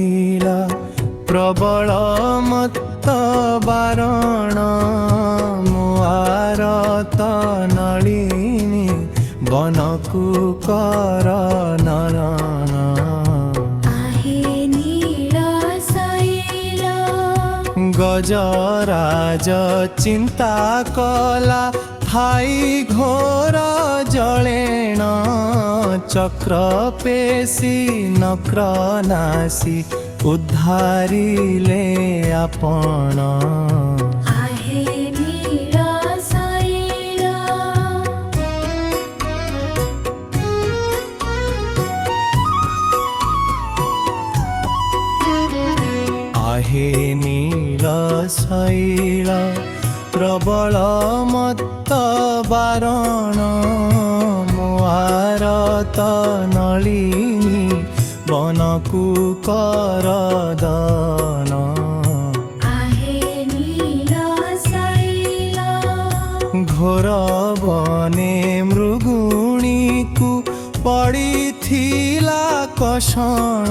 ଶୈଳ ପ୍ରବଳ ମତ୍ତ ବାରଣ ମୁଆରତ ନଳିନୀ ବନକୁ କର ନୟନ गजराज चिंता कला थाई घोर जलेण चक्र पेशी नक्र नासी उद्धारिले आपण आहे नील शैल प्रबल मत्त बारण मुआरत नलिनी बनकु कर दान घोर बने मृगुणी को पड़ीथिला कषण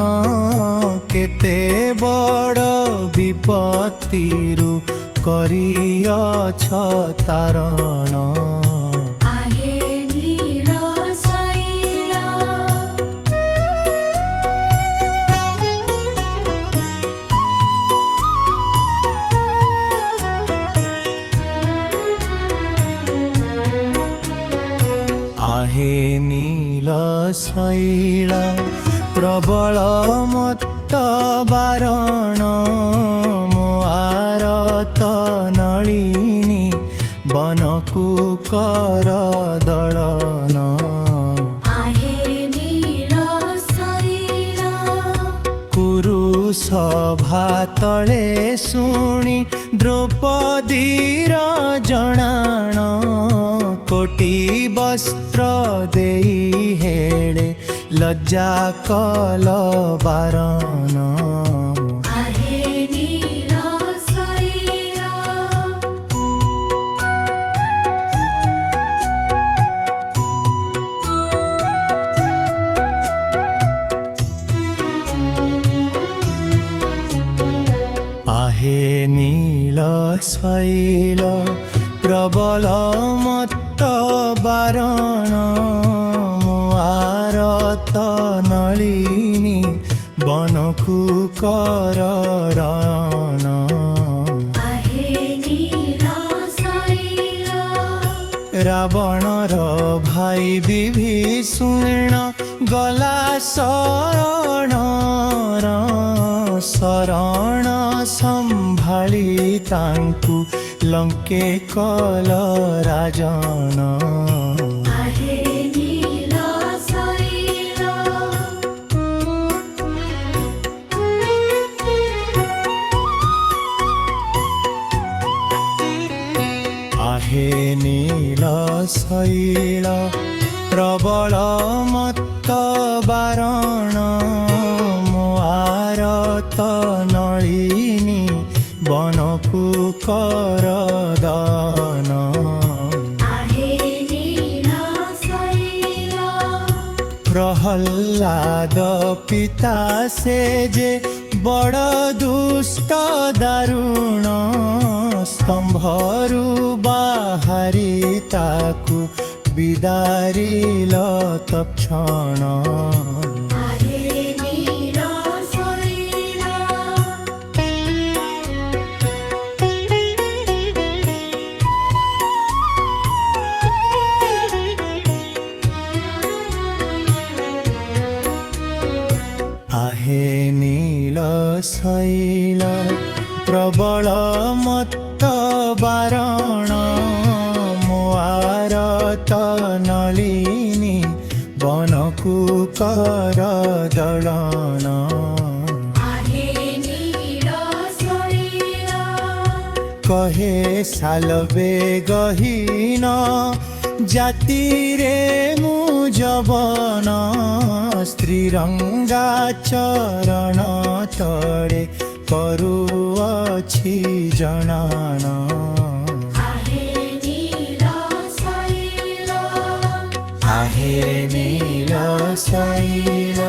केते बड़ विपत्तिरु करियछ तारण आहे नील शैल प्रबल मत्त बारण मुआरत नलिनी बनकु कर दलन कुरु सभा तले शुणी द्रौपदीर जणाण कोटि वस्त्र देई हेळे लज्जा कल बारण आहे नील शैल प्रबल मत्त बारण मुआरत नलिनी बनकु कर रयन रावणर भाई विभीषण गला शरण शरण संभाली तांकु लंके कल राजन आहे नील शैल प्रबल मत्त बारण मुआरत नलिनी बनकु कर दान प्रहल्लाद पिता से जे बड़ दुष्ट दारुण स्तंभरु बाहरी ताकु बिदारिल तत्क्षण आहे नील शैल प्रबल मत्त बारण मुआरत नलिनी बनकु कर दलन कहे सालबे गहीन जाति रे मु जवन श्रीरंगा चरण तले करुअछि जनान आहे नील शैल